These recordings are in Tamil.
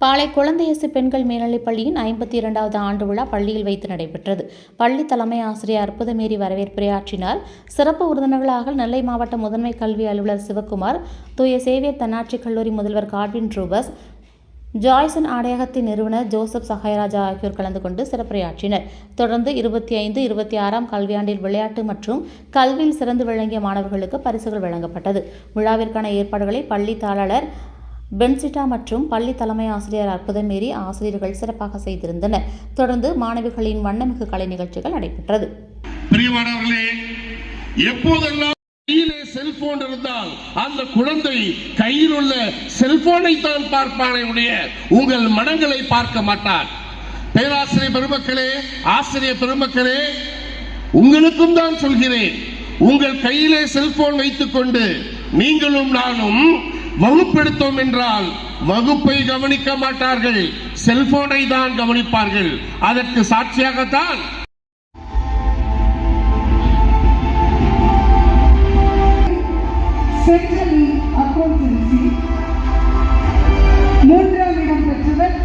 பாளை குழந்தையேசு பெண்கள் மேல்நிலைப் பள்ளியின் 52வது ஆண்டு விழா பள்ளியில் வைத்து நடைபெற்றது. பள்ளி தலைமை ஆசிரியர் அற்புதமேரி வரவேற்புரையாற்றினார். சிறப்பு விருந்தினர்களாக நெல்லை மாவட்ட முதன்மை கல்வி அலுவலர் சிவக்குமார், தூய சேவியர் தன்னாட்சி கல்லூரி முதல்வர் காட்வின் ரூபஸ், ஜாய்சன் ஆடையகத்தின் நிறுவனர் ஜோசப் சகாயராஜா ஆகியோர் கலந்து கொண்டு சிறப்புரையாற்றினர். தொடர்ந்து 25, 26ஆம் கல்வியாண்டில் விளையாட்டு மற்றும் கல்வியில் சிறந்து விளங்கிய மாணவர்களுக்கு பரிசுகள் வழங்கப்பட்டது. விழாவிற்கான ஏற்பாடுகளை பள்ளி தாளர் பென்சிட்டா மற்றும் பள்ளி தலைமை ஆசிரியர் அற்புதமேரி ஆசிரியர்கள் சிறப்பாக செய்திருந்தனர். தொடர்ந்து மாணவிகளின் வண்ணமிகு கலை நிகழ்ச்சிகள் நடைபெற்றது. பிரியமானவர்களே, எப்போதெல்லாம் கையிலே செல்போன் இருந்தால் அந்த குழந்தை கையில் உள்ள செல்போனை தான் பார்ப்பானே உடைய உங்கள் மனங்களை பார்க்க மாட்டார். பேராசிரியர் பெருமக்களே, ஆசிரியர் பெருமக்களே, உங்களுக்கும் தான் சொல்கிறேன். உங்கள் கையிலே செல்போன் வைத்துக் கொண்டு நீங்களும் நானும் வகுப்பெடுத்தோம் என்றால் வகுப்பை கவனிக்க மாட்டார்கள், செல்போனை தான் கவனிப்பார்கள். அதற்கு சாட்சியாகத்தான் மூன்றாம் இடம் பெற்றவர்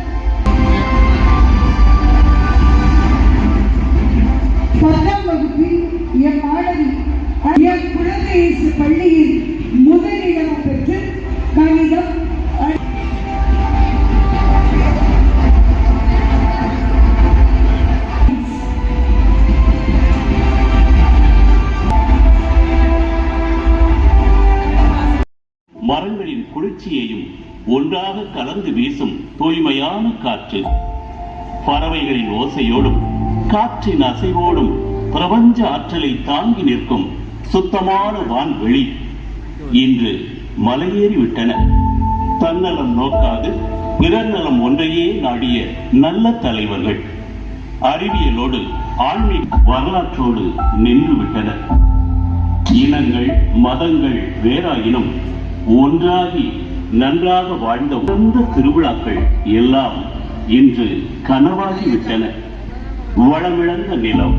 10ஆம் வகுப்பில் என் மாணவி என் குழந்தையேசு பள்ளியில் முதலிடம் பெற்று கணிதம் மரங்களின் குளிர்ச்சியையும் ஒன்றாக கலந்து வீசும் தூய்மையான காற்று, பறவைகளின் ஓசையோடும் காற்றின் அசைவோடும் பிரபஞ்ச ஆற்றலை தாங்கி நிற்கும் சுத்தமான வான்வெளி இன்று மலையேறிவிட்டன. தன்னலம் நோக்காது பிறர் நலம் ஒன்றையே நாடிய நல்ல தலைவர்கள் அறிவியலோடு ஆன்மீக வரலாற்றோடு நின்று விட்டனர். இனங்கள் மதங்கள் வேறாயினும் ஒன்றாகி நன்றாக வாழ்ந்த உயர்ந்த திருவிழாக்கள் எல்லாம் இன்று கனவாகிவிட்டன. வளமிழந்த நிலம்,